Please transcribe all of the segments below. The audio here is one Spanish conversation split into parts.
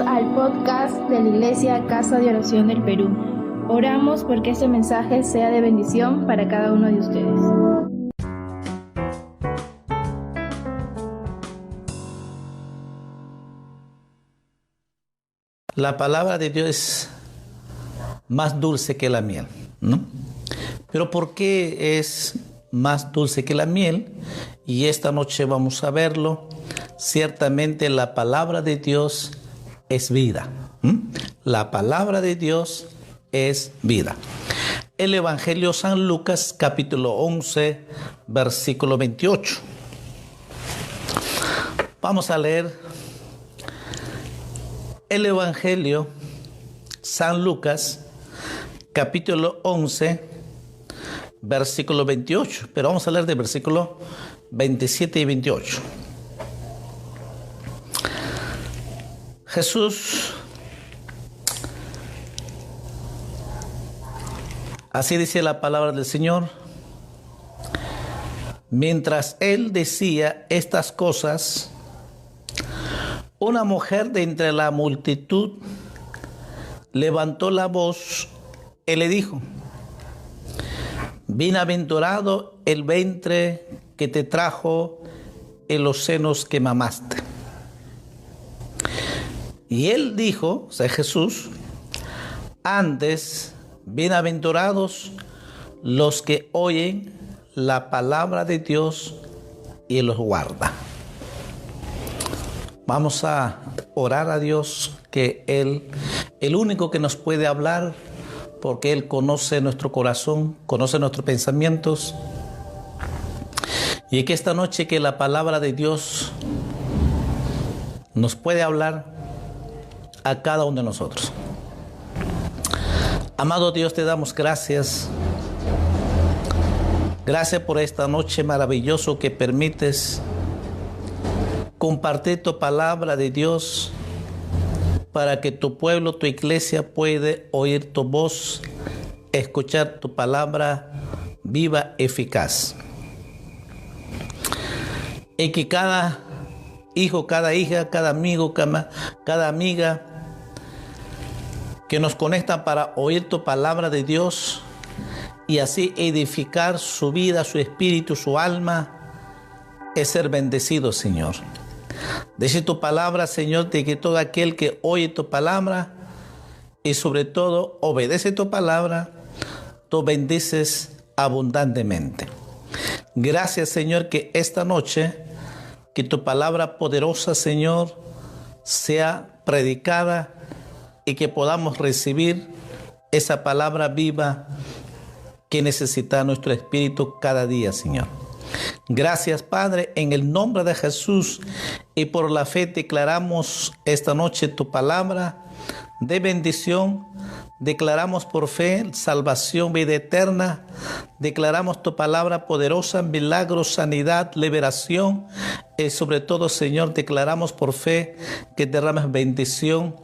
al podcast de la Iglesia Casa de Oración del Perú. Oramos porque este mensaje sea de bendición para cada uno de ustedes. La palabra de Dios es más dulce que la miel, ¿no? Pero ¿por qué es más dulce que la miel? Y esta noche vamos a verlo. Ciertamente la palabra de Dios es vida. La palabra de Dios es vida. El Evangelio San Lucas, capítulo 11, versículo 28. Vamos a leer el Evangelio San Lucas, capítulo 11, versículo 28. Pero vamos a leer de versículo 27 y 28. Jesús, así dice la palabra del Señor, mientras él decía estas cosas, una mujer de entre la multitud levantó la voz y le dijo: bienaventurado el vientre que te trajo y los senos que mamaste. Y él dijo, o sea, Jesús, antes, bienaventurados los que oyen la palabra de Dios y los guardan. Vamos a orar a Dios, que Él, el único que nos puede hablar, porque Él conoce nuestro corazón, conoce nuestros pensamientos. Y que esta noche que la palabra de Dios nos puede hablar a cada uno de nosotros. Amado Dios, te damos gracias. Gracias por esta noche maravillosa que permites compartir tu palabra de Dios para que tu pueblo, tu iglesia puede oír tu voz, escuchar tu palabra viva, eficaz. Y que cada hijo, cada hija, cada amigo, cada amiga que nos conectan para oír tu palabra de Dios y así edificar su vida, su espíritu, su alma, es ser bendecido, Señor. Dice tu palabra, Señor, de que todo aquel que oye tu palabra y sobre todo obedece tu palabra, tú bendices abundantemente. Gracias, Señor, que esta noche, que tu palabra poderosa, Señor, sea predicada y que podamos recibir esa palabra viva que necesita nuestro espíritu cada día, Señor. Gracias, Padre, en el nombre de Jesús, y por la fe declaramos esta noche tu palabra de bendición. Declaramos por fe salvación, vida eterna. Declaramos tu palabra poderosa, milagros, sanidad, liberación. Y sobre todo, Señor, declaramos por fe que derramas bendición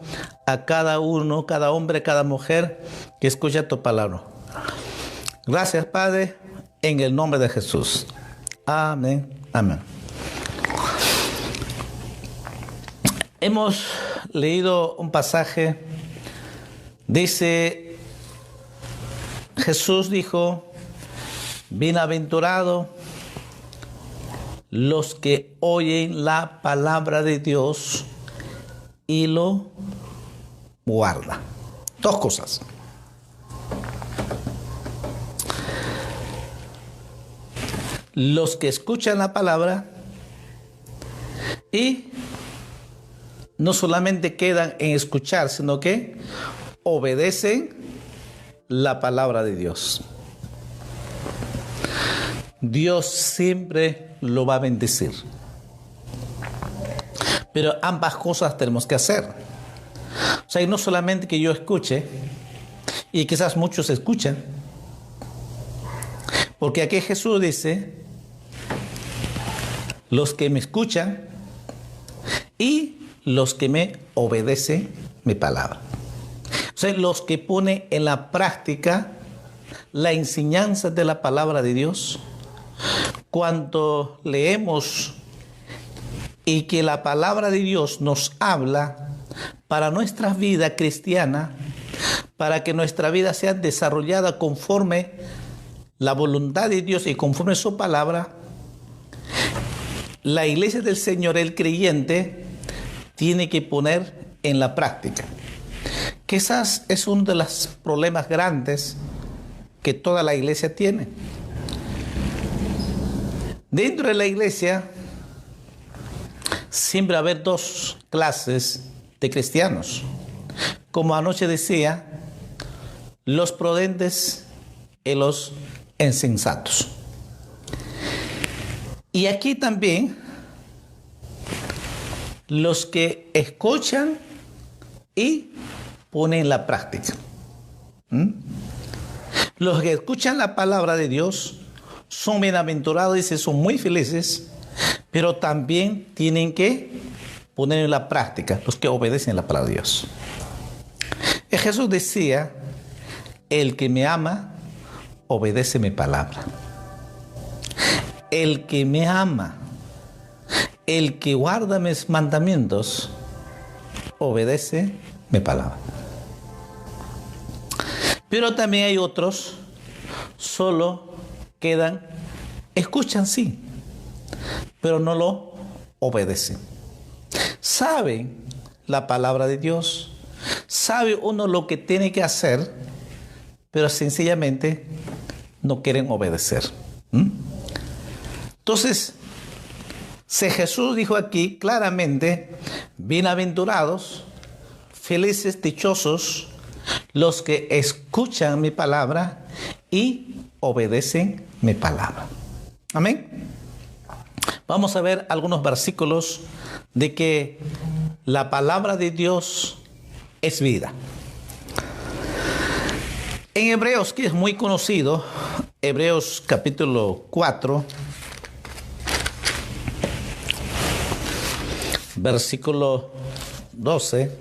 a cada uno, cada hombre, cada mujer que escucha tu palabra. Gracias, Padre, en el nombre de Jesús. Amén. Amén. Hemos leído un pasaje. Dice, Jesús dijo, bienaventurado los que oyen la palabra de Dios y lo guardan. Dos cosas. Los que escuchan la palabra y no solamente quedan en escuchar, sino que obedecen la palabra de Dios. Dios siempre lo va a bendecir. Pero ambas cosas tenemos que hacer. O sea, y no solamente que yo escuche, y quizás muchos escuchan, porque aquí Jesús dice, los que me escuchan y los que me obedecen mi palabra. O sea, los que ponen en la práctica la enseñanza de la palabra de Dios. Cuando leemos y que la palabra de Dios nos habla, para nuestra vida cristiana, para que nuestra vida sea desarrollada conforme la voluntad de Dios y conforme su palabra, la iglesia del Señor, el creyente, tiene que poner en la práctica. Quizás es uno de los problemas grandes que toda la iglesia tiene. Dentro de la iglesia siempre va a haber dos clases de cristianos. Como anoche decía, los prudentes y los insensatos. Y aquí también los que escuchan y ponen en la práctica. Los que escuchan la palabra de Dios son bienaventurados, dice, son muy felices, pero también tienen que poner en la práctica los que obedecen la palabra de Dios. Y Jesús decía, el que me ama, obedece mi palabra. El que me ama, el que guarda mis mandamientos, obedece mi palabra. Pero también hay otros, solo quedan, escuchan sí, pero no lo obedecen. Saben la palabra de Dios, sabe uno lo que tiene que hacer, pero sencillamente no quieren obedecer. Entonces, si Jesús dijo aquí claramente, bienaventurados, felices, dichosos, los que escuchan mi palabra y obedecen mi palabra. Amén. Vamos a ver algunos versículos de que la palabra de Dios es vida. En Hebreos, que es muy conocido, Hebreos capítulo 4, versículo 12.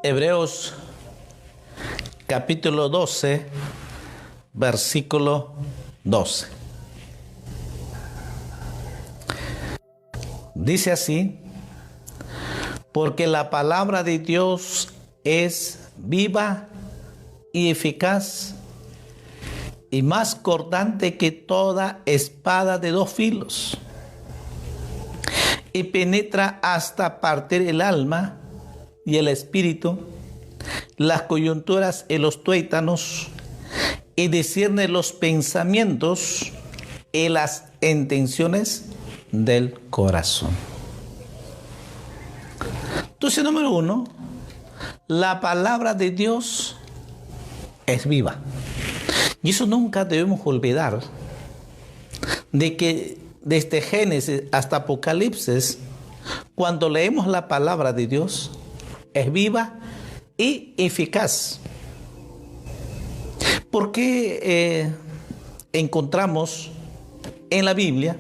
Hebreos capítulo 12, versículo 12. Dice así, porque la palabra de Dios es viva y eficaz y más cortante que toda espada de dos filos, y penetra hasta partir el alma y el espíritu, las coyunturas y los tuétanos, y discierne los pensamientos y las intenciones del corazón. Entonces, número uno, la palabra de Dios es viva. Y eso nunca debemos olvidar, de que desde Génesis hasta Apocalipsis, cuando leemos la palabra de Dios, es viva y eficaz. ¿Por qué encontramos en la Biblia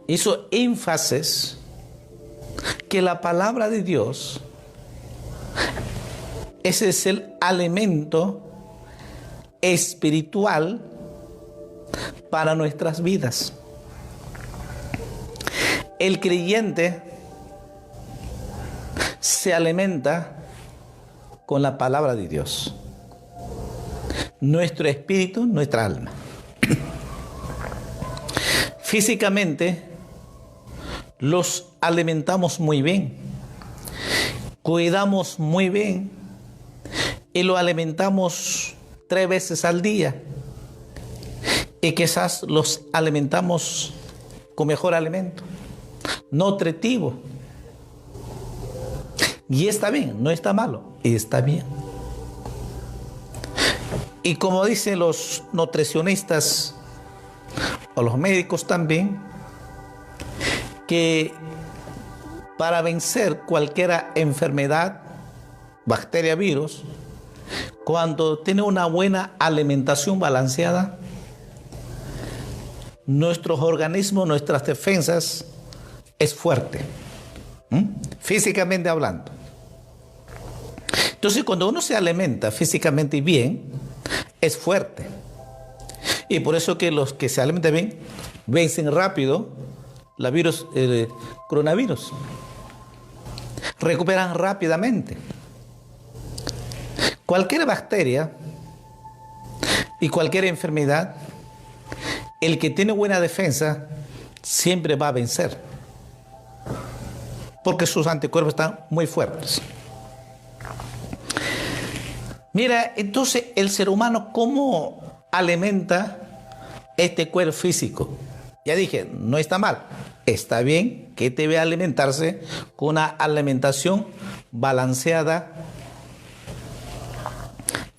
hizo énfasis que la palabra de Dios, ese es el alimento espiritual para nuestras vidas? El creyente se alimenta con la palabra de Dios, nuestro espíritu, nuestra alma. Físicamente los alimentamos muy bien, cuidamos muy bien y lo alimentamos 3 veces al día, y quizás los alimentamos con mejor alimento, nutritivo, y está bien, no está malo, está bien. Y como dicen los nutricionistas o los médicos también, que para vencer cualquier enfermedad, bacteria, virus, cuando tiene una buena alimentación balanceada, nuestros organismos, nuestras defensas es fuerte, físicamente hablando. Entonces, cuando uno se alimenta físicamente bien, es fuerte. Y por eso que los que se alimentan bien vencen rápido el coronavirus. Recuperan rápidamente. Cualquier bacteria y cualquier enfermedad, el que tiene buena defensa siempre va a vencer, porque sus anticuerpos están muy fuertes. Mira, entonces el ser humano, ¿cómo alimenta este cuerpo físico? Ya dije, no está mal, está bien que debe alimentarse con una alimentación balanceada.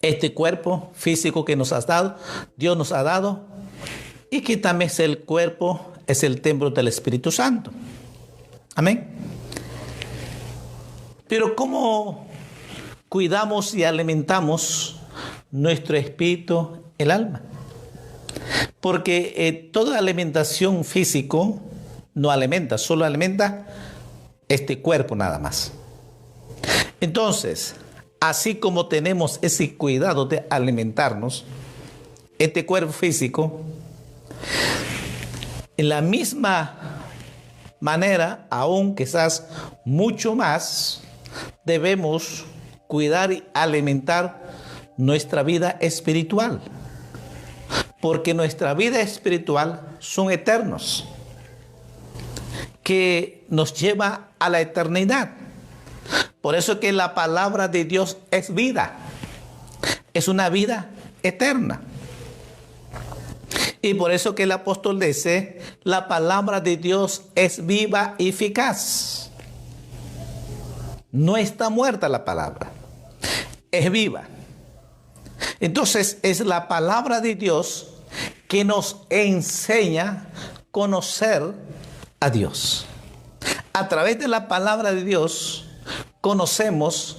Este cuerpo físico que nos has dado, Dios nos ha dado, y que también es el cuerpo, es el templo del Espíritu Santo. Amén. Pero ¿cómo cuidamos y alimentamos nuestro espíritu, el alma? Porque toda alimentación físico no alimenta, solo alimenta este cuerpo nada más. Entonces, así como tenemos ese cuidado de alimentarnos, este cuerpo físico, en la misma manera, aún quizás mucho más, debemos cuidar y alimentar nuestra vida espiritual. Porque nuestra vida espiritual son eternos, que nos lleva a la eternidad. Por eso que la palabra de Dios es vida, es una vida eterna. Y por eso que el apóstol dice, la palabra de Dios es viva y eficaz. No está muerta la palabra, es viva. Entonces es la palabra de Dios que nos enseña a conocer a Dios. A través de la palabra de Dios conocemos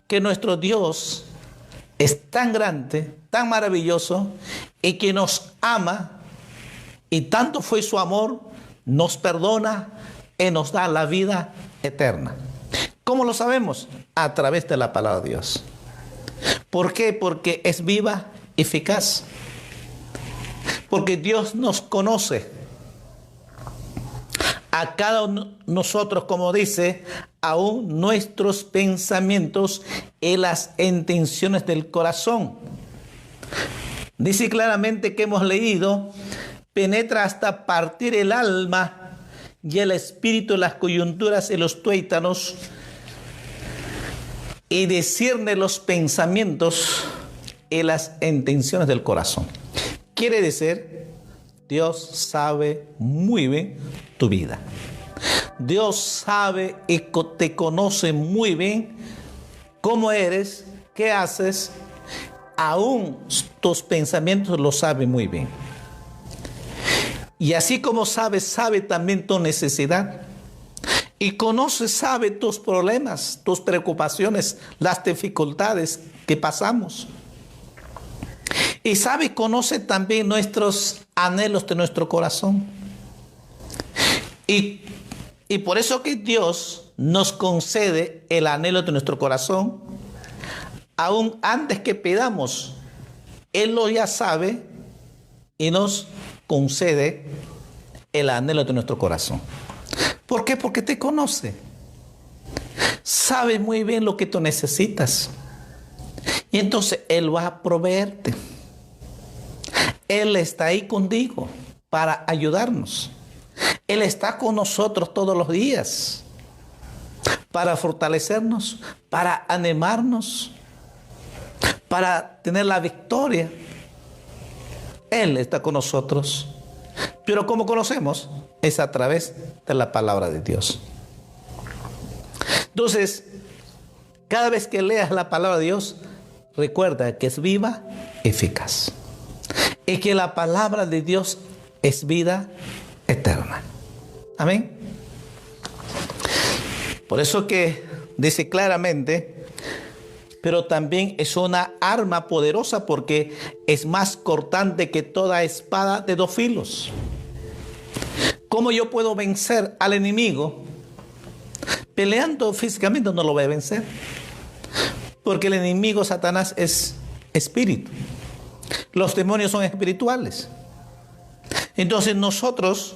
que nuestro Dios es tan grande, tan maravilloso, y que nos ama, y tanto fue su amor, nos perdona y nos da la vida eterna. ¿Cómo lo sabemos? A través de la palabra de Dios. ¿Por qué? Porque es viva, eficaz. Porque Dios nos conoce a cada uno de nosotros, como dice, aún nuestros pensamientos y las intenciones del corazón. Dice claramente que hemos leído, penetra hasta partir el alma y el espíritu, las coyunturas y los tuétanos, y discierne los pensamientos y las intenciones del corazón. Quiere decir, Dios sabe muy bien tu vida. Dios sabe y te conoce muy bien cómo eres, qué haces, aún tus pensamientos lo sabe muy bien. Y así como sabe también tu necesidad. Y conoce, sabe tus problemas, tus preocupaciones, las dificultades que pasamos. Y sabe y conoce también nuestros anhelos de nuestro corazón. Y por eso que Dios nos concede el anhelo de nuestro corazón, aún antes que pidamos, Él lo ya sabe y nos concede el anhelo de nuestro corazón. ¿Por qué? Porque te conoce. Sabe muy bien lo que tú necesitas. Y entonces Él va a proveerte. Él está ahí contigo para ayudarnos. Él está con nosotros todos los días para fortalecernos, para animarnos, para tener la victoria. Él está con nosotros. Pero ¿cómo conocemos? Es a través de la palabra de Dios. Entonces, cada vez que leas la palabra de Dios, recuerda que es viva, eficaz. Y que la palabra de Dios es vida eterna. Amén. Por eso que dice claramente, pero también es una arma poderosa porque es más cortante que toda espada de dos filos. ¿Cómo yo puedo vencer al enemigo? Peleando físicamente no lo voy a vencer. Porque el enemigo Satanás es espíritu. Los demonios son espirituales. Entonces nosotros,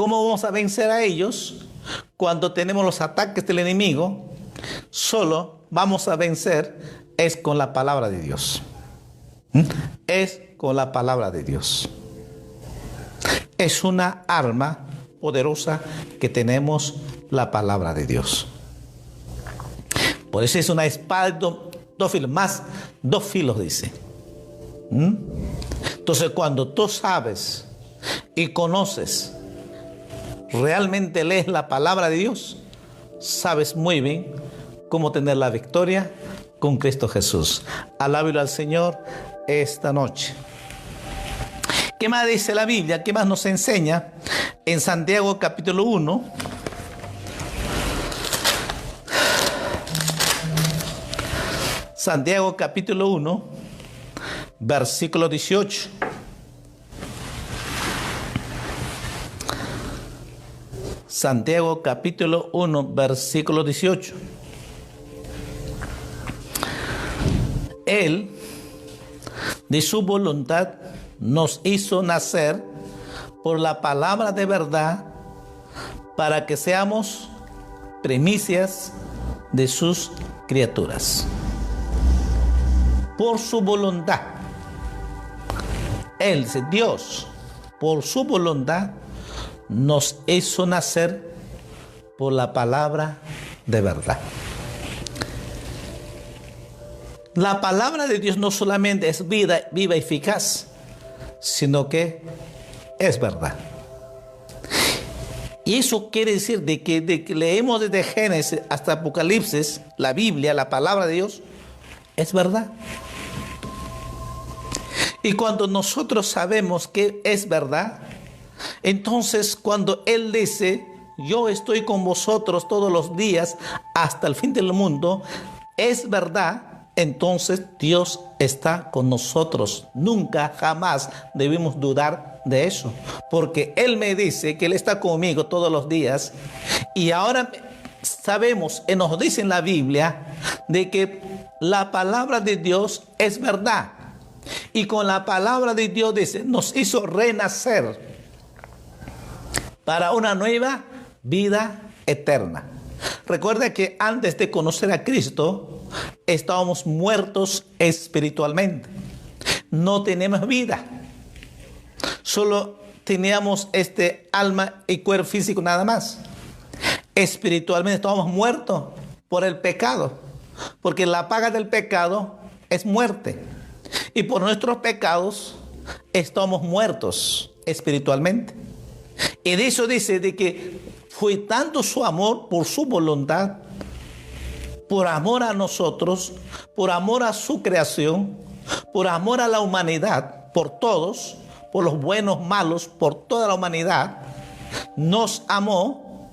¿Cómo vamos a vencer a ellos cuando tenemos los ataques del enemigo? Solo vamos a vencer es con la palabra de Dios. Es con la palabra de Dios. Es una arma poderosa que tenemos, la palabra de Dios. Por eso es una espada de dos filos, más 2 filos, dice. Entonces, cuando tú sabes y conoces, realmente lees la palabra de Dios, sabes muy bien cómo tener la victoria con Cristo Jesús. Alábelo al Señor esta noche. ¿Qué más dice la Biblia? ¿Qué más nos enseña? En Santiago capítulo 1. Santiago capítulo 1, versículo 18. Santiago capítulo 1, versículo 18. Él, de su voluntad, nos hizo nacer por la palabra de verdad para que seamos primicias de sus criaturas. Por su voluntad. Él, Dios, por su voluntad, nos hizo nacer por la palabra de verdad. La palabra de Dios no solamente es viva y eficaz, sino que es verdad. Y eso quiere decir de que leemos desde Génesis hasta Apocalipsis, la Biblia, la palabra de Dios, es verdad. Y cuando nosotros sabemos que es verdad, entonces cuando Él dice, yo estoy con vosotros todos los días hasta el fin del mundo, es verdad. Entonces Dios está con nosotros. Nunca, jamás debemos dudar de eso. Porque Él me dice que Él está conmigo todos los días. Y ahora sabemos, y nos dice en la Biblia, de que la palabra de Dios es verdad. Y con la palabra de Dios dice, nos hizo renacer para una nueva vida eterna. Recuerda que antes de conocer a Cristo, estábamos muertos espiritualmente. No teníamos vida. Solo teníamos alma y cuerpo físico nada más. Espiritualmente estábamos muertos por el pecado. Porque la paga del pecado es muerte. Y por nuestros pecados estamos muertos espiritualmente. Y de eso dice de que fue tanto su amor por su voluntad, por amor a nosotros, por amor a su creación, por amor a la humanidad, por todos, por los buenos, malos, por toda la humanidad, nos amó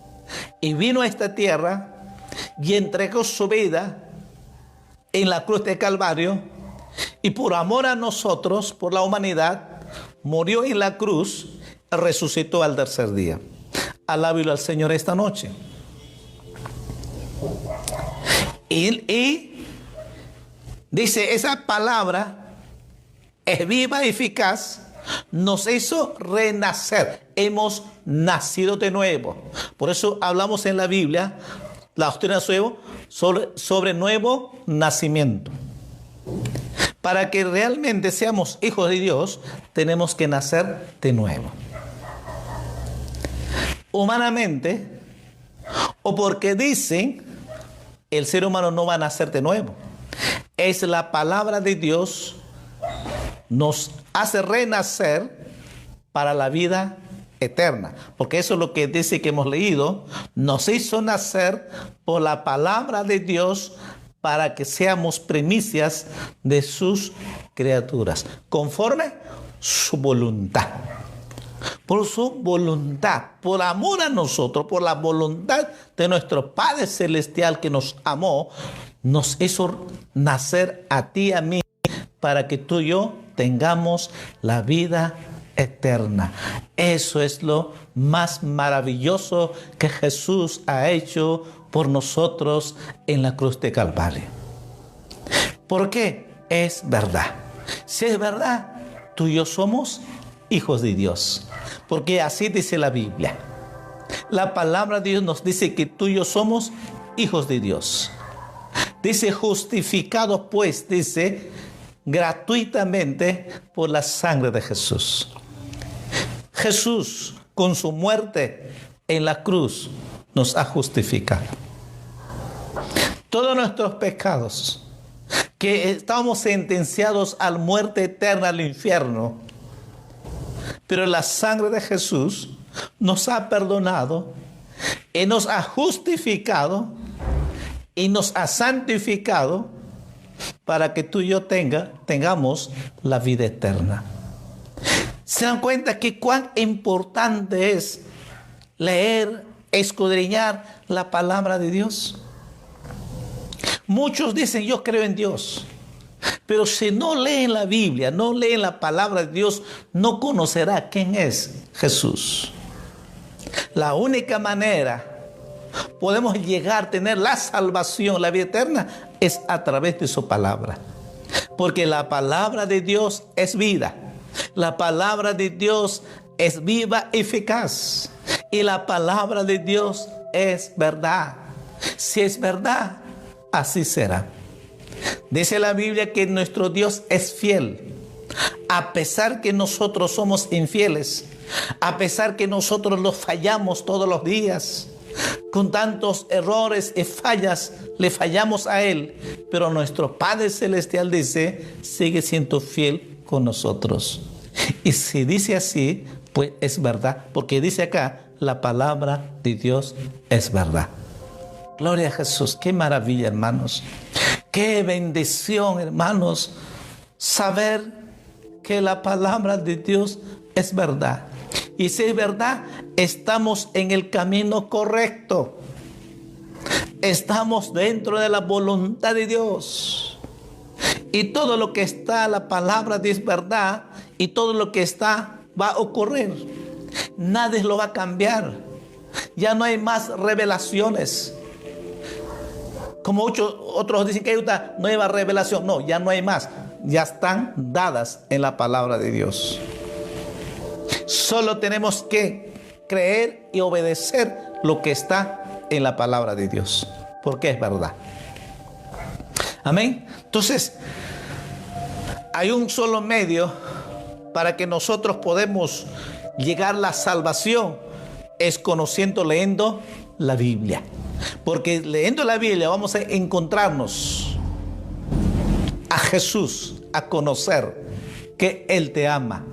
y vino a esta tierra y entregó su vida en la cruz de Calvario, y por amor a nosotros, por la humanidad, murió en la cruz, resucitó al tercer día. Alábelo al Señor esta noche. Y dice, esa palabra es viva y eficaz, nos hizo renacer. Hemos nacido de nuevo. Por eso hablamos en la Biblia, la doctrina sobre nuevo nacimiento. Para que realmente seamos hijos de Dios, tenemos que nacer de nuevo. Humanamente, o porque dicen, el ser humano no va a nacer de nuevo. Es la palabra de Dios, nos hace renacer para la vida eterna. Porque eso es lo que dice que hemos leído. Nos hizo nacer por la palabra de Dios para que seamos primicias de sus criaturas, conforme su voluntad. Por su voluntad, por amor a nosotros, por la voluntad de nuestro Padre Celestial que nos amó, nos hizo nacer a ti y a mí para que tú y yo tengamos la vida eterna. Eso es lo más maravilloso que Jesús ha hecho por nosotros en la cruz de Calvario. ¿Por qué? Es verdad. Si es verdad, tú y yo somos hijos de Dios. Porque así dice la Biblia. La palabra de Dios nos dice que tú y yo somos hijos de Dios. Dice, justificados pues, dice, gratuitamente por la sangre de Jesús. Jesús, con su muerte en la cruz, nos ha justificado. Todos nuestros pecados, que estábamos sentenciados a la muerte eterna, al infierno, pero la sangre de Jesús nos ha perdonado y nos ha justificado y nos ha santificado para que tú y yo tengamos la vida eterna. ¿Se dan cuenta que cuán importante es leer, escudriñar la palabra de Dios? Muchos dicen, yo creo en Dios. Pero si no leen la Biblia, no leen la palabra de Dios, no conocerá quién es Jesús. La única manera podemos llegar a tener la salvación, la vida eterna, es a través de su palabra. Porque la palabra de Dios es vida. La palabra de Dios es viva y eficaz. Y la palabra de Dios es verdad. Si es verdad, así será. Dice la Biblia que nuestro Dios es fiel. A pesar que nosotros somos infieles, a pesar que nosotros los fallamos todos los días, con tantos errores y fallas, le fallamos a Él, pero nuestro Padre Celestial dice, sigue siendo fiel con nosotros. Y si dice así, pues es verdad, porque dice acá, la palabra de Dios es verdad. Gloria a Jesús, qué maravilla, hermanos. Qué bendición, hermanos, saber que la palabra de Dios es verdad. Y si es verdad, estamos en el camino correcto. Estamos dentro de la voluntad de Dios. Y todo lo que está, la palabra de Dios es verdad. Y todo lo que está va a ocurrir. Nadie lo va a cambiar. Ya no hay más revelaciones. Como otros dicen que hay una nueva revelación. No, ya no hay más. Ya están dadas en la palabra de Dios. Solo tenemos que creer y obedecer lo que está en la palabra de Dios. Porque es verdad. Amén. Entonces, hay un solo medio para que nosotros podamos llegar a la salvación. Es conociendo, leyendo la Biblia. Porque leyendo la Biblia vamos a encontrarnos a Jesús, a conocer que Él te ama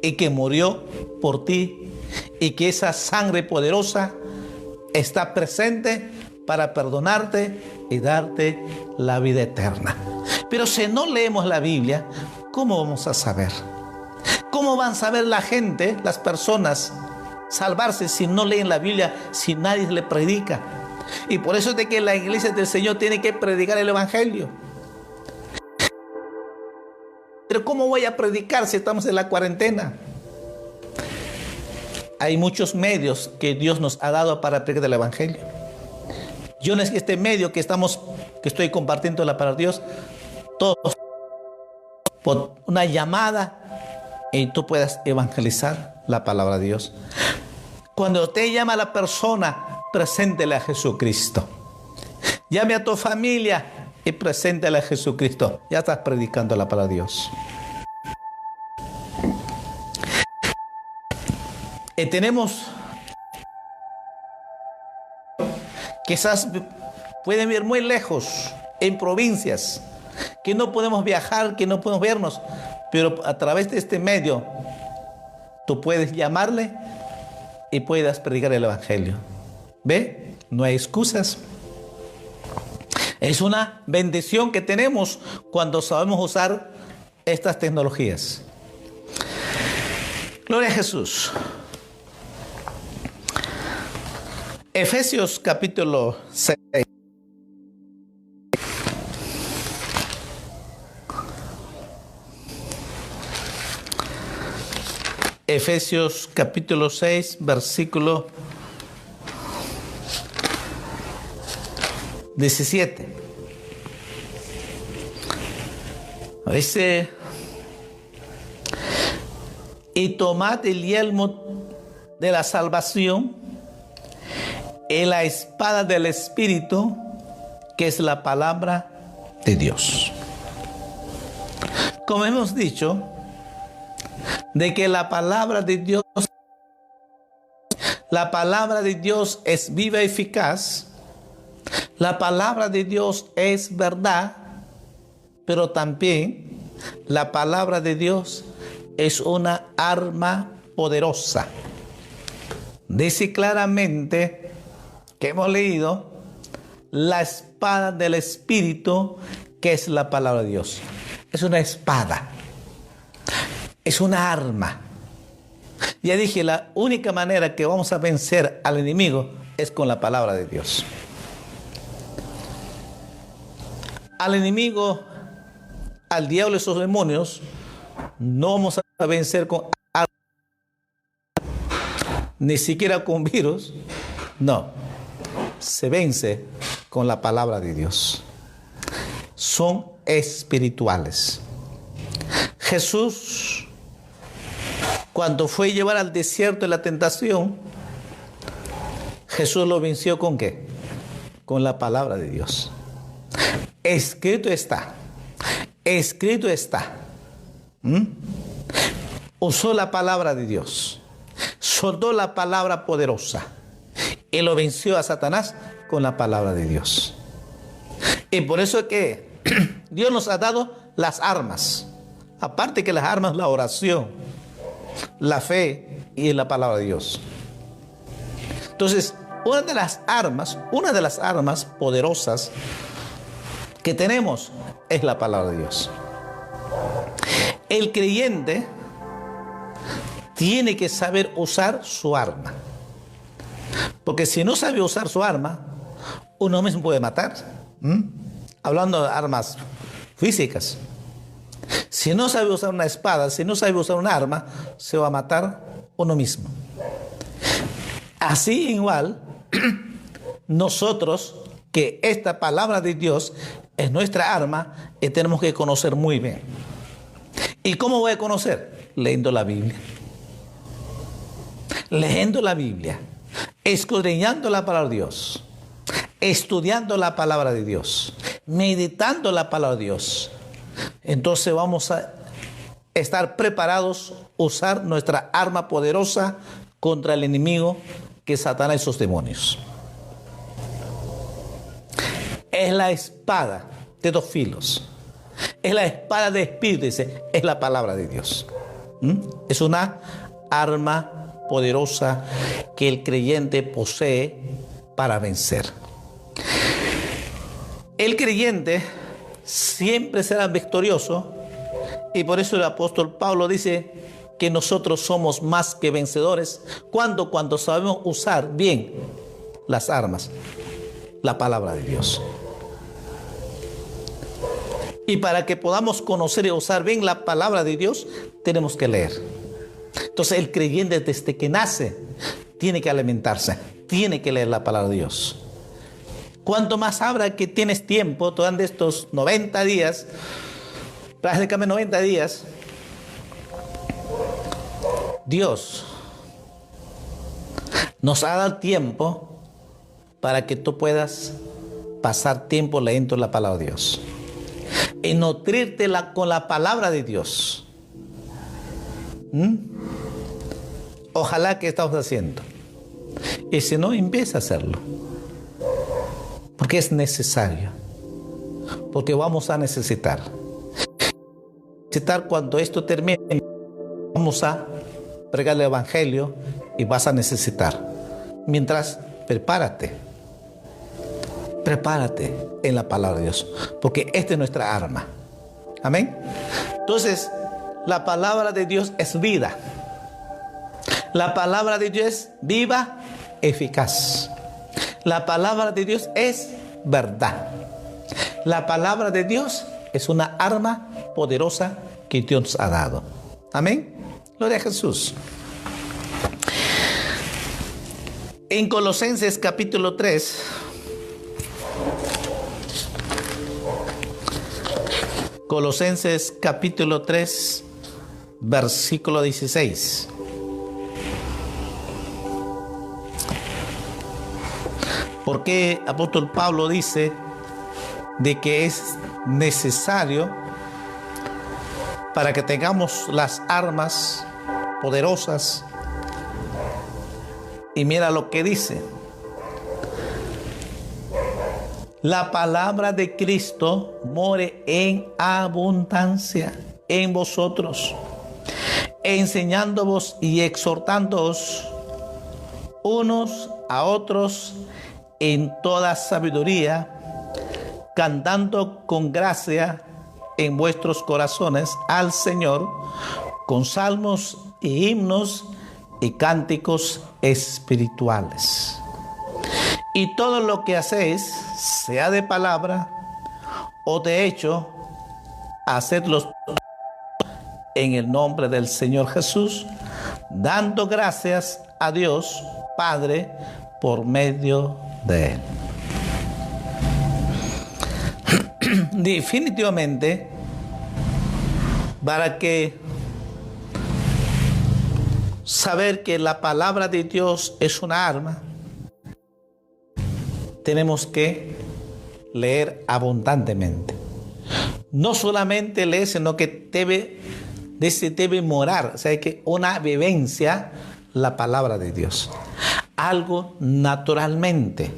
y que murió por ti y que esa sangre poderosa está presente para perdonarte y darte la vida eterna. Pero si no leemos la Biblia, ¿cómo vamos a saber? ¿Cómo van a saber la gente, las personas, salvarse si no leen la Biblia, si nadie le predica? Y por eso es de que la iglesia del Señor tiene que predicar el Evangelio. Pero ¿cómo voy a predicar si estamos en la cuarentena? Hay muchos medios que Dios nos ha dado para predicar el Evangelio. Yo no es que este medio que estoy compartiendo la palabra de Dios, todos por una llamada y tú puedas evangelizar la palabra de Dios. Cuando te llama la persona, preséntele a Jesucristo. Llame a tu familia y preséntele a Jesucristo. Ya estás predicando la palabra de Dios. Y tenemos, quizás pueden ir muy lejos, en provincias, que no podemos viajar, que no podemos vernos, pero a través de este medio, tú puedes llamarle y puedas predicar el Evangelio. ¿Ve? No hay excusas. Es una bendición que tenemos cuando sabemos usar estas tecnologías. Gloria a Jesús. Efesios capítulo 6. Efesios capítulo 6, versículo 17. Dice: y tomad el yelmo de la salvación es la espada del Espíritu, que es la palabra de Dios. Como hemos dicho, de que la palabra de Dios es viva y eficaz. La palabra de Dios es verdad, pero también la palabra de Dios es una arma poderosa. Dice claramente que hemos leído la espada del Espíritu, que es la palabra de Dios. Es una espada, es una arma. Ya dije, la única manera que vamos a vencer al enemigo es con la palabra de Dios. Al enemigo, al diablo y sus demonios, no vamos a vencer con armas, ni siquiera con virus. No, se vence con la palabra de Dios. Son espirituales. Jesús, cuando fue a llevar al desierto de la tentación, Jesús lo venció ¿con qué? Con la palabra de Dios. Escrito está. Escrito está. Usó la palabra de Dios. Soltó la palabra poderosa. Y lo venció a Satanás con la palabra de Dios. Y por eso es que Dios nos ha dado las armas. Aparte que las armas, la oración, la fe y la palabra de Dios. Entonces, una de las armas poderosas que tenemos es la palabra de Dios. El creyente tiene que saber usar su arma. Porque si no sabe usar su arma, uno mismo puede matar. Hablando de armas físicas. Si no sabe usar una espada, si no sabe usar un arma, se va a matar uno mismo. Así igual, nosotros, que esta palabra de Dios es nuestra arma, y tenemos que conocer muy bien. ¿Y cómo voy a conocer? Leyendo la Biblia. Leyendo la Biblia, escudriñando la palabra de Dios, estudiando la palabra de Dios, meditando la palabra de Dios. Entonces vamos a estar preparados a usar nuestra arma poderosa contra el enemigo, que es Satanás y sus demonios. Es la espada de dos filos. Es la espada de espíritu, dice, es la palabra de Dios. Es una arma poderosa que el creyente posee para vencer. El creyente siempre será victorioso, y por eso el apóstol Pablo dice que nosotros somos más que vencedores cuando sabemos usar bien las armas, la palabra de Dios. Y para que podamos conocer y usar bien la palabra de Dios, tenemos que leer. Entonces el creyente, desde que nace, tiene que alimentarse, tiene que leer la palabra de Dios. Cuanto más ahora que tienes tiempo, durante estos 90 días, prácticamente 90 días, Dios nos ha dado tiempo para que tú puedas pasar tiempo leyendo la palabra de Dios y nutrirte con la palabra de Dios. Ojalá que estamos haciendo. Y si no, empieza a hacerlo. Porque es necesario. Porque vamos a necesitar. Cuando esto termine, vamos a pregar el evangelio y vas a necesitar. Mientras, prepárate en la palabra de Dios, porque esta es nuestra arma. Amén. Entonces, la palabra de Dios es vida. La palabra de Dios es viva, eficaz. La palabra de Dios es verdad. La palabra de Dios es una arma poderosa que Dios nos ha dado. Amén. Gloria a Jesús. En Colosenses capítulo 3, Colosenses capítulo 3, versículo 16. ¿Por qué el apóstol Pablo dice de que es necesario para que tengamos las armas poderosas? Y mira lo que dice: la palabra de Cristo more en abundancia en vosotros, enseñándoos y exhortándoos unos a otros en toda sabiduría, cantando con gracia en vuestros corazones al Señor, con salmos y himnos y cánticos espirituales. Y todo lo que hacéis, sea de palabra o de hecho, hacedlo en el nombre del Señor Jesús, dando gracias a Dios Padre por medio de Él. Definitivamente, para que saber que la palabra de Dios es una arma, tenemos que leer abundantemente. No solamente leer, sino que debe morar, o sea, que una vivencia la palabra de Dios. Algo naturalmente.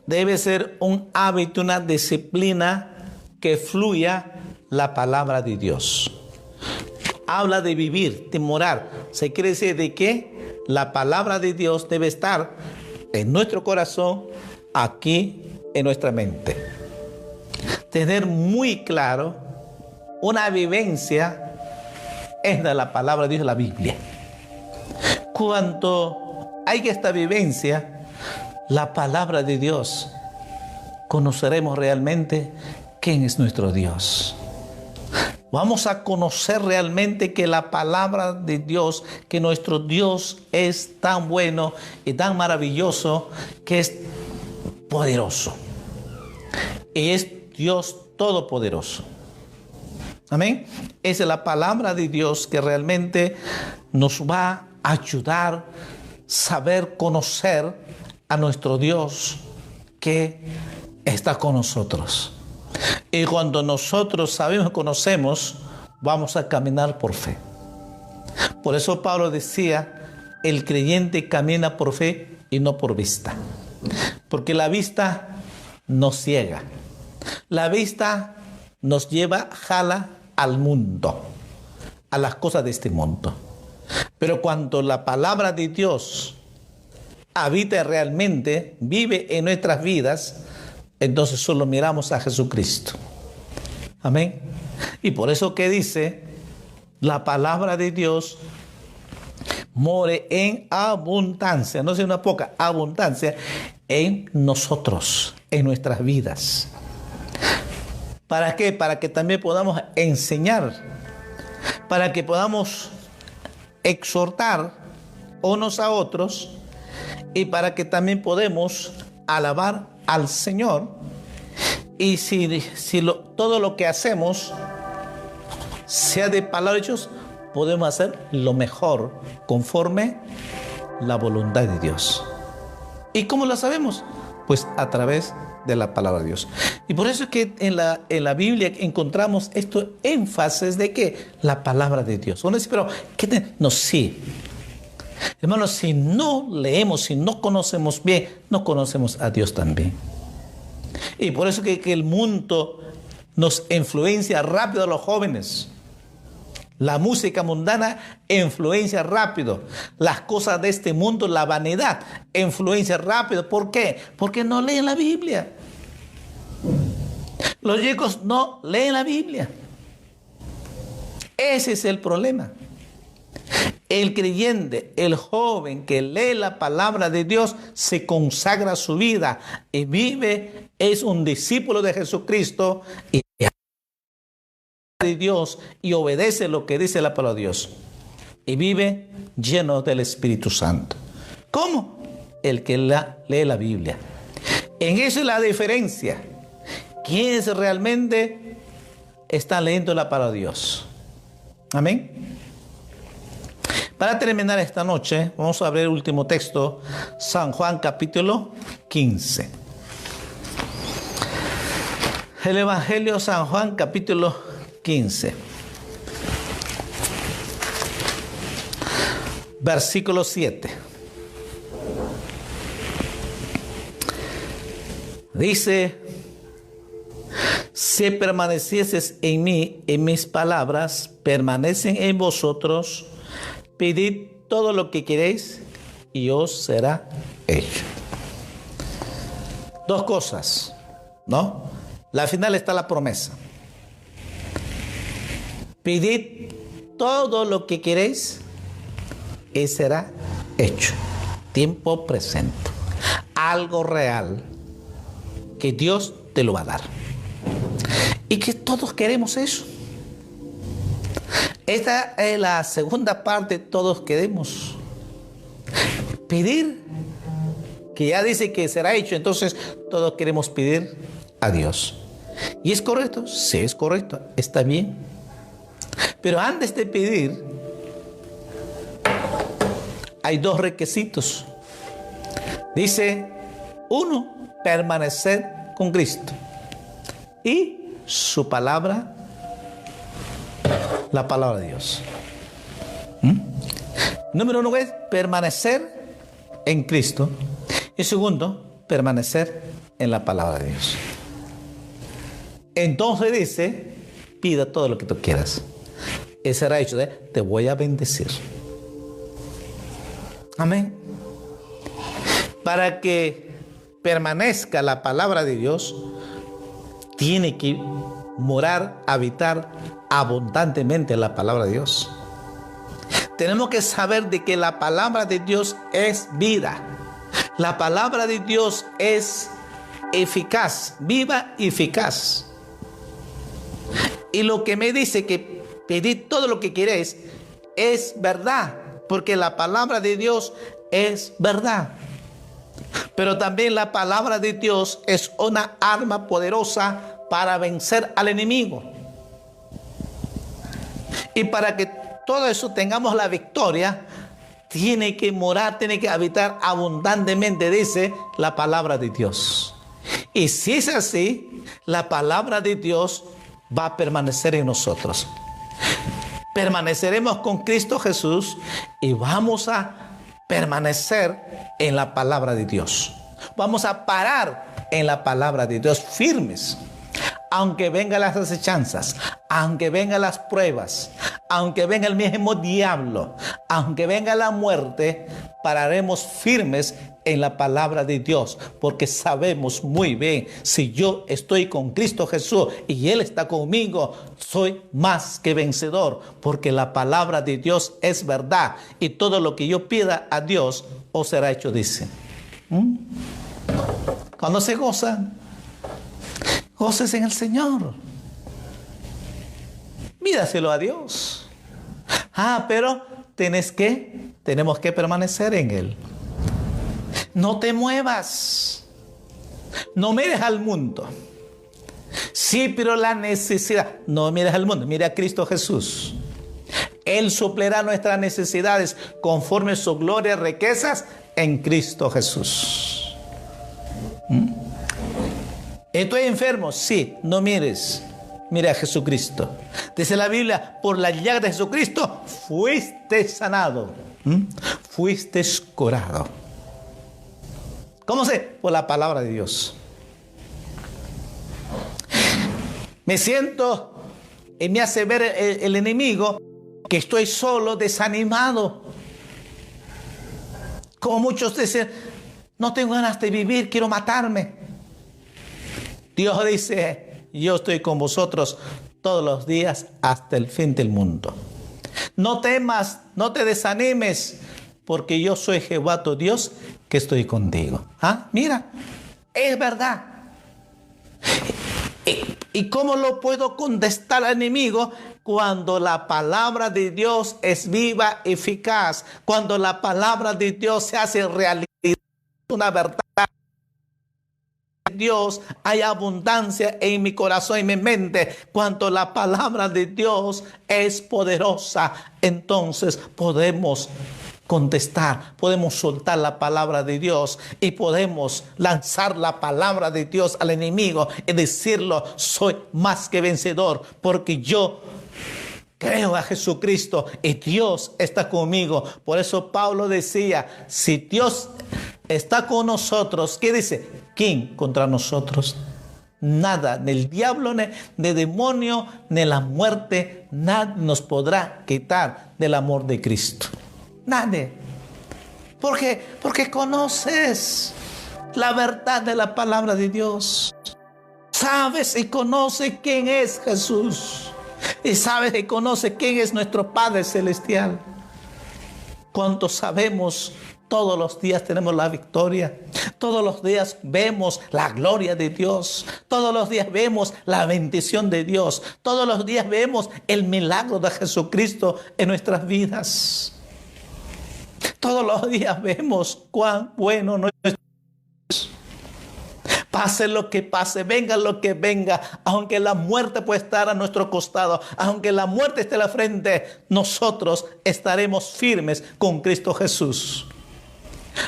Debe ser un hábito, una disciplina que fluya la palabra de Dios. Habla de vivir, de morar. Se quiere decir de que la palabra de Dios debe estar en nuestro corazón, aquí en nuestra mente. Tener muy claro una vivencia es de la palabra de Dios, la Biblia. Cuando hay esta vivencia, la palabra de Dios, conoceremos realmente quién es nuestro Dios. Vamos a conocer realmente que la palabra de Dios, que nuestro Dios es tan bueno y tan maravilloso, que es poderoso. Y es Dios todopoderoso. Amén. Esa es la palabra de Dios que realmente nos va a ayudar a saber conocer a nuestro Dios que está con nosotros. Y cuando nosotros sabemos y conocemos, vamos a caminar por fe. Por eso Pablo decía, el creyente camina por fe y no por vista. Porque la vista nos ciega. La vista nos jala al mundo, a las cosas de este mundo. Pero cuando la palabra de Dios habita realmente, vive en nuestras vidas, entonces solo miramos a Jesucristo. Amén. Y por eso que dice, la palabra de Dios more en abundancia, no es una poca, abundancia en nosotros, en nuestras vidas. ¿Para qué? Para que también podamos enseñar, para que podamos exhortar unos a otros y para que también podamos alabar al Señor. Y si todo lo que hacemos sea de palabra de Dios, podemos hacer lo mejor conforme la voluntad de Dios. ¿Y cómo lo sabemos? Pues a través de la palabra de Dios. Y por eso es que en la Biblia encontramos estos énfasis de que la palabra de Dios. Uno dice, pero ¿qué no, sí. Hermanos, si no leemos, si no conocemos bien, no conocemos a Dios también. Y por eso que el mundo nos influencia rápido a los jóvenes. La música mundana influencia rápido. Las cosas de este mundo, la vanidad, influencia rápido. ¿Por qué? Porque no leen la Biblia. Los chicos no leen la Biblia. Ese es el problema. El creyente, el joven que lee la palabra de Dios, se consagra su vida y vive, es un discípulo de Jesucristo y de Dios y obedece lo que dice la palabra de Dios y vive lleno del Espíritu Santo. ¿Cómo? El que lee la Biblia. En eso es la diferencia. ¿Quién realmente está leyendo la palabra de Dios? Amén. Para terminar esta noche, vamos a abrir el último texto, San Juan capítulo 15. El Evangelio de San Juan capítulo 15. Versículo 7. Dice: si permanecieses en mí, en mis palabras permanecen en vosotros, pedid todo lo que queréis y os será hecho. Dos cosas, ¿no? La final está la promesa. Pedid todo lo que queréis y será hecho. Tiempo presente. Algo real que Dios te lo va a dar. Y que todos queremos eso. Esta es la segunda parte, todos queremos. Pedir, que ya dice que será hecho, entonces todos queremos pedir a Dios. ¿Y es correcto? Sí, es correcto, está bien. Pero antes de pedir, hay dos requisitos. Dice, uno, permanecer con Cristo. Y su palabra, la palabra de Dios. Número uno es permanecer en Cristo. Y segundo, permanecer en la palabra de Dios. Entonces dice, pida todo lo que tú quieras. Y será hecho. Te voy a bendecir. Amén. Para que permanezca la palabra de Dios, tiene que morar, habitar abundantemente la palabra de Dios. Tenemos que saber de que la palabra de Dios es vida. La palabra de Dios es eficaz, viva y eficaz. Y lo que me dice que pedid todo lo que queréis es verdad, porque la palabra de Dios es verdad. Pero también la palabra de Dios es una arma poderosa para vencer al enemigo. Y para que todo eso tengamos la victoria, tiene que morar, tiene que habitar abundantemente, dice la palabra de Dios. Y si es así, la palabra de Dios va a permanecer en nosotros. Permaneceremos con Cristo Jesús y vamos a permanecer en la palabra de Dios. Vamos a parar en la palabra de Dios firmes. Aunque vengan las acechanzas, aunque vengan las pruebas, aunque venga el mismo diablo, aunque venga la muerte, pararemos firmes en la palabra de Dios, porque sabemos muy bien, si yo estoy con Cristo Jesús y Él está conmigo, soy más que vencedor, porque la palabra de Dios es verdad y todo lo que yo pida a Dios os será hecho, dice. Cuando se gozan, goces en el Señor. Mídaselo a Dios. Pero tenemos que permanecer en Él. No te muevas. No mires al mundo. Sí, pero la necesidad. No mires al mundo, mira a Cristo Jesús. Él suplirá nuestras necesidades conforme su gloria y riquezas en Cristo Jesús. ¿Estoy enfermo? Sí, no mires. Mira a Jesucristo. Dice la Biblia, por la llaga de Jesucristo fuiste sanado. Fuiste curado. ¿Cómo sé? Por la palabra de Dios. Me siento y me hace ver el enemigo que estoy solo, desanimado. Como muchos dicen, no tengo ganas de vivir, quiero matarme. Dios dice, yo estoy con vosotros todos los días hasta el fin del mundo. No temas, no te desanimes, porque yo soy Jehová tu Dios, que estoy contigo. Mira, es verdad. ¿Y cómo lo puedo contestar al enemigo? Cuando la palabra de Dios es viva, eficaz. Cuando la palabra de Dios se hace realidad, una verdad. Dios hay abundancia en mi corazón y mi mente. Cuanto la palabra de Dios es poderosa, entonces podemos contestar, podemos soltar la palabra de Dios y podemos lanzar la palabra de Dios al enemigo y decirlo: soy más que vencedor, porque yo creo a Jesucristo y Dios está conmigo. Por eso Pablo decía: si Dios está con nosotros, ¿qué dice? ¿Quién contra nosotros? Nada, ni el diablo, ni el demonio, ni la muerte, nada nos podrá quitar del amor de Cristo. Nadie. ¿Por qué? Porque conoces la verdad de la palabra de Dios. Sabes y conoces quién es Jesús. Y sabes y conoces quién es nuestro Padre Celestial. ¿Cuánto sabemos? Todos los días tenemos la victoria. Todos los días vemos la gloria de Dios. Todos los días vemos la bendición de Dios. Todos los días vemos el milagro de Jesucristo en nuestras vidas. Todos los días vemos cuán bueno no es. Pase lo que pase, venga lo que venga, aunque la muerte pueda estar a nuestro costado, aunque la muerte esté a la frente, nosotros estaremos firmes con Cristo Jesús.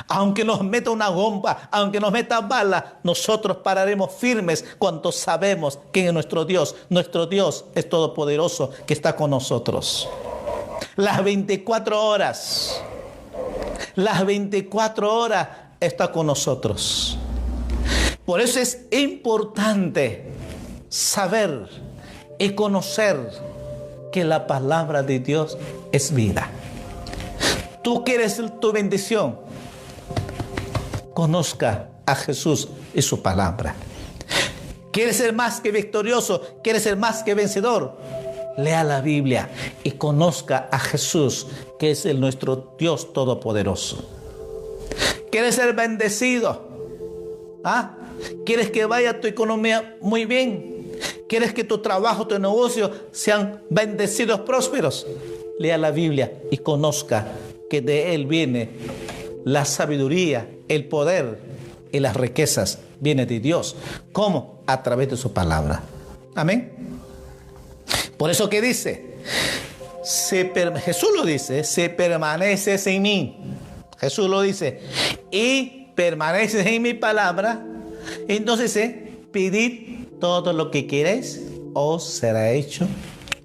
Aunque nos meta una bomba, aunque nos meta bala, nosotros pararemos firmes cuando sabemos que es nuestro Dios. Nuestro Dios es todopoderoso, que está con nosotros. Las 24 horas está con nosotros. Por eso es importante saber y conocer que la palabra de Dios es vida. Tú quieres tu bendición, conozca a Jesús y su palabra. ¿Quieres ser más que victorioso? ¿Quieres ser más que vencedor? Lea la Biblia y conozca a Jesús, que es nuestro Dios todopoderoso. ¿Quieres ser bendecido? ¿Quieres que vaya tu economía muy bien? ¿Quieres que tu trabajo, tu negocio sean bendecidos, prósperos? Lea la Biblia y conozca que de Él viene la sabiduría, el poder y las riquezas. Viene de Dios. ¿Cómo? A través de su palabra. Amén. Por eso que dice, Jesús lo dice: si permaneces en mí. Jesús lo dice: y permaneces en mi palabra, entonces pedid todo lo que queréis, os será hecho.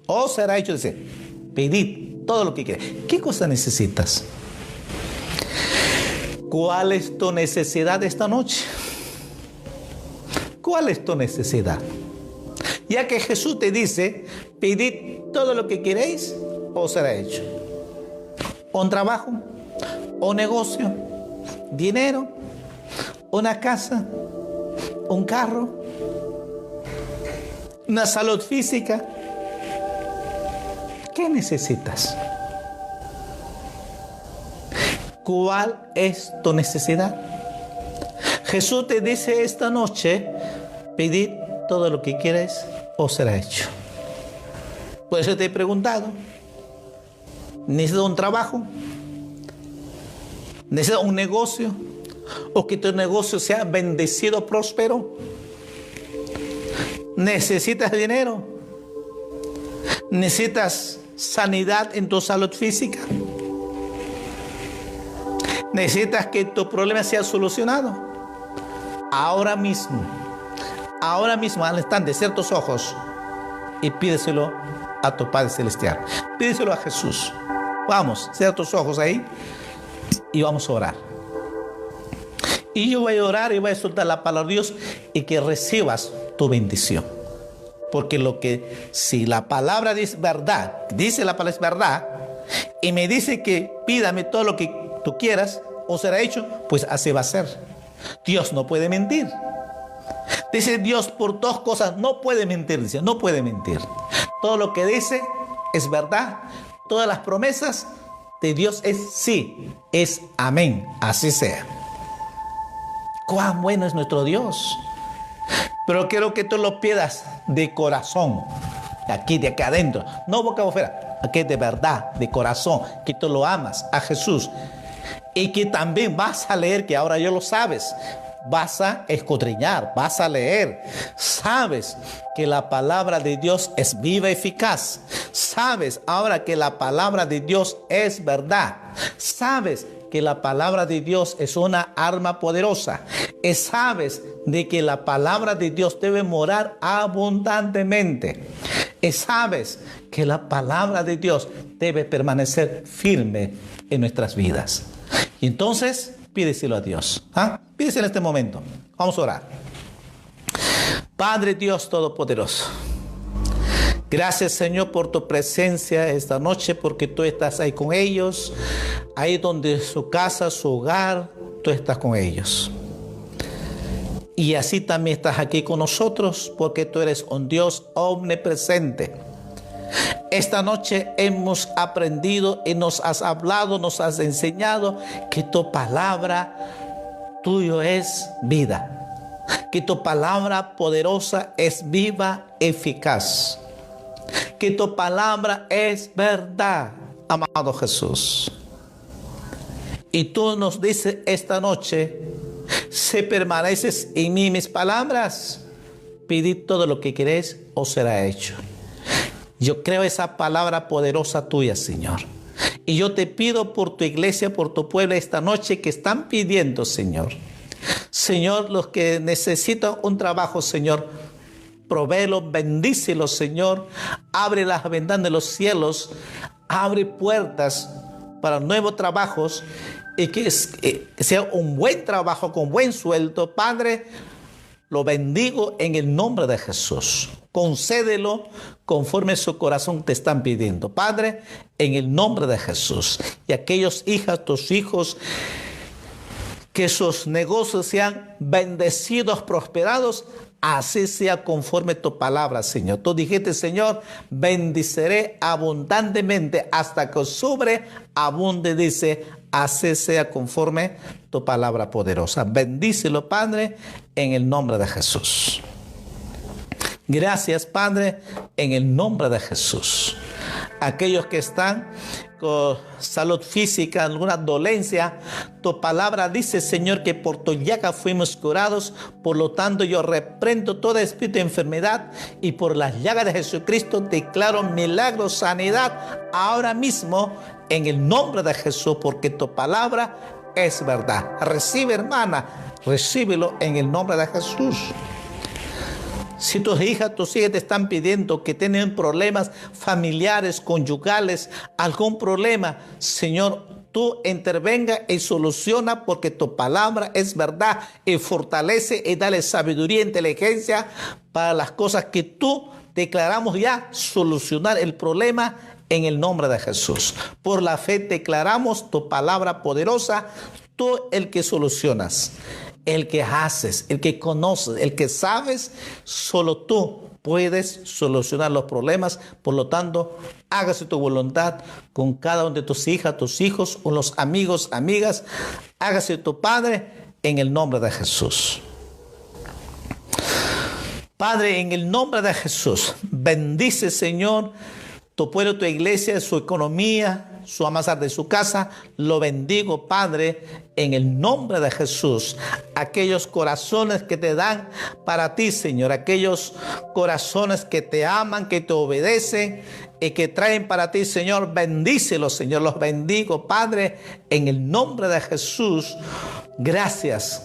Os será hecho, dice, pedid todo lo que queréis. ¿Qué cosa necesitas? ¿Cuál es tu necesidad esta noche? ¿Cuál es tu necesidad? Ya que Jesús te dice: pedid todo lo que queréis, os será hecho. Un trabajo, un negocio, dinero, una casa, un carro, una salud física. ¿Qué necesitas? ¿Cuál es tu necesidad? Jesús te dice esta noche: pedid todo lo que quieres, os será hecho. Por eso te he preguntado: ¿necesitas un trabajo? ¿Necesitas un negocio? ¿O que tu negocio sea bendecido, próspero? ¿Necesitas dinero? ¿Necesitas sanidad en tu salud física? ¿Necesitas que tu problema sea solucionado? Ahora mismo, al instante, cierra tus ojos y pídeselo a tu Padre Celestial. Pídeselo a Jesús. Vamos, cierra tus ojos ahí y vamos a orar. Y yo voy a orar y voy a soltar la palabra de Dios y que recibas tu bendición. Porque si la palabra dice verdad, dice la palabra es verdad, y me dice que pídame todo lo que tú quieras, o será hecho, pues así va a ser. Dios no puede mentir. Dice Dios, por dos cosas no puede mentir, dice, no puede mentir. Todo lo que dice es verdad. Todas las promesas de Dios es sí, es amén, así sea. Cuán bueno es nuestro Dios. Pero quiero que tú lo pidas de corazón, de acá adentro, no boca afuera, aquí de verdad, de corazón, que tú lo amas a Jesús y que también vas a leer, que ahora ya lo sabes, vas a escudriñar, vas a leer. Sabes que la palabra de Dios es viva y eficaz. Sabes ahora que la palabra de Dios es verdad. Sabes que la palabra de Dios es una arma poderosa. Y sabes de que la palabra de Dios debe morar abundantemente. Y sabes que la palabra de Dios debe permanecer firme en nuestras vidas. Y entonces, pídeselo a Dios. Pídeselo en este momento. Vamos a orar. Padre Dios Todopoderoso, gracias, Señor, por tu presencia esta noche, porque tú estás ahí con ellos, ahí donde su casa, su hogar, tú estás con ellos. Y así también estás aquí con nosotros, porque tú eres un Dios omnipresente. Esta noche hemos aprendido y nos has hablado, nos has enseñado que tu palabra tuyo es vida, que tu palabra poderosa es viva, eficaz, que tu palabra es verdad, amado Jesús. Y tú nos dices esta noche, si permaneces en mí, mis palabras, pedid todo lo que queréis, os será hecho. Yo creo esa palabra poderosa tuya, Señor. Y yo te pido por tu iglesia, por tu pueblo esta noche que están pidiendo, Señor. Señor, los que necesitan un trabajo, Señor, provéelos, bendícelos, Señor. Abre las ventanas de los cielos, abre puertas para nuevos trabajos y que sea un buen trabajo con buen sueldo. Padre, lo bendigo en el nombre de Jesús. Concédelo conforme su corazón te están pidiendo. Padre, en el nombre de Jesús. Y aquellos hijas, tus hijos, que sus negocios sean bendecidos, prosperados, así sea conforme tu palabra, Señor. Tú dijiste, Señor, bendiceré abundantemente hasta que sobreabunde, dice, así sea conforme tu palabra poderosa. Bendícelo, Padre, en el nombre de Jesús. Gracias, Padre, en el nombre de Jesús. Aquellos que están con salud física, alguna dolencia, tu palabra dice, Señor, que por tu llaga fuimos curados. Por lo tanto, yo reprendo todo espíritu de enfermedad y por las llagas de Jesucristo declaro milagro, sanidad ahora mismo en el nombre de Jesús, porque tu palabra es verdad. Recibe, hermana, recíbelo en el nombre de Jesús. Si tus hijas, tus hijas te están pidiendo que tienen problemas familiares, conyugales, algún problema, Señor, tú intervenga y soluciona, porque tu palabra es verdad y fortalece y dale sabiduría e inteligencia para las cosas que tú declaramos ya solucionar el problema en el nombre de Jesús. Por la fe declaramos tu palabra poderosa, tú el que solucionas, el que haces, el que conoces, el que sabes, solo tú puedes solucionar los problemas. Por lo tanto, hágase tu voluntad con cada uno de tus hijas, tus hijos, o los amigos, amigas. Hágase tu Padre en el nombre de Jesús. Padre, en el nombre de Jesús, bendice, Señor, tu pueblo, tu iglesia, su economía, su amasar de su casa. Lo bendigo, Padre, en el nombre de Jesús. Aquellos corazones que te dan para ti, Señor, aquellos corazones que te aman, que te obedecen y que traen para ti, Señor, bendícelos, Señor. Los bendigo, Padre, en el nombre de Jesús. Gracias,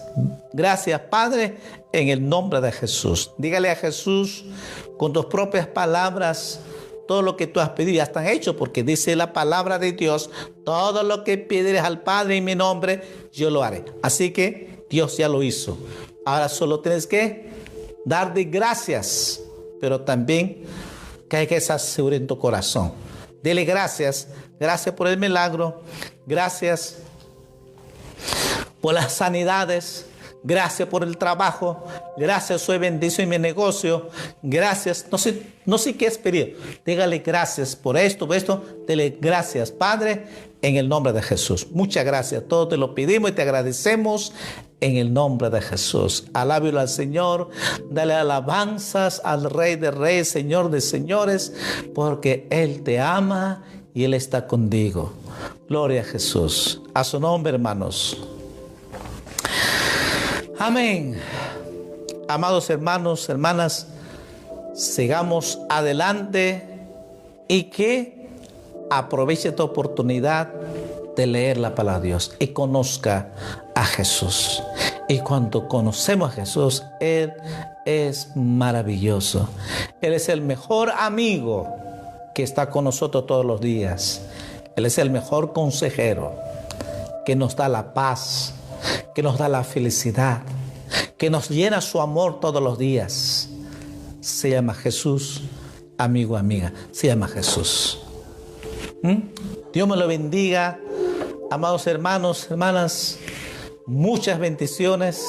gracias, Padre, en el nombre de Jesús. Dígale a Jesús con tus propias palabras todo lo que tú has pedido. Ya están hechos, porque dice la palabra de Dios, todo lo que pidieres al Padre en mi nombre, yo lo haré. Así que Dios ya lo hizo. Ahora solo tienes que dar de gracias, pero también que hay que estar seguro en tu corazón. Dele gracias, gracias por el milagro, gracias por las sanidades, gracias por el trabajo, gracias, soy bendecido en mi negocio, gracias, no sé qué es pedir. Dígale gracias por esto, dele gracias, Padre, en el nombre de Jesús. Muchas gracias, todos te lo pedimos y te agradecemos en el nombre de Jesús. Alábelo al Señor, dale alabanzas al Rey de Reyes, Señor de Señores, porque Él te ama y Él está contigo. Gloria a Jesús. A su nombre, hermanos. Amén. Amados hermanos, hermanas, sigamos adelante y que aproveche esta oportunidad de leer la palabra de Dios y conozca a Jesús. Y cuando conocemos a Jesús, Él es maravilloso. Él es el mejor amigo que está con nosotros todos los días. Él es el mejor consejero que nos da la paz, que nos da la felicidad, que nos llena su amor todos los días. Se llama Jesús, amigo, amiga. Se llama Jesús. Dios me lo bendiga, amados hermanos, hermanas. Muchas bendiciones.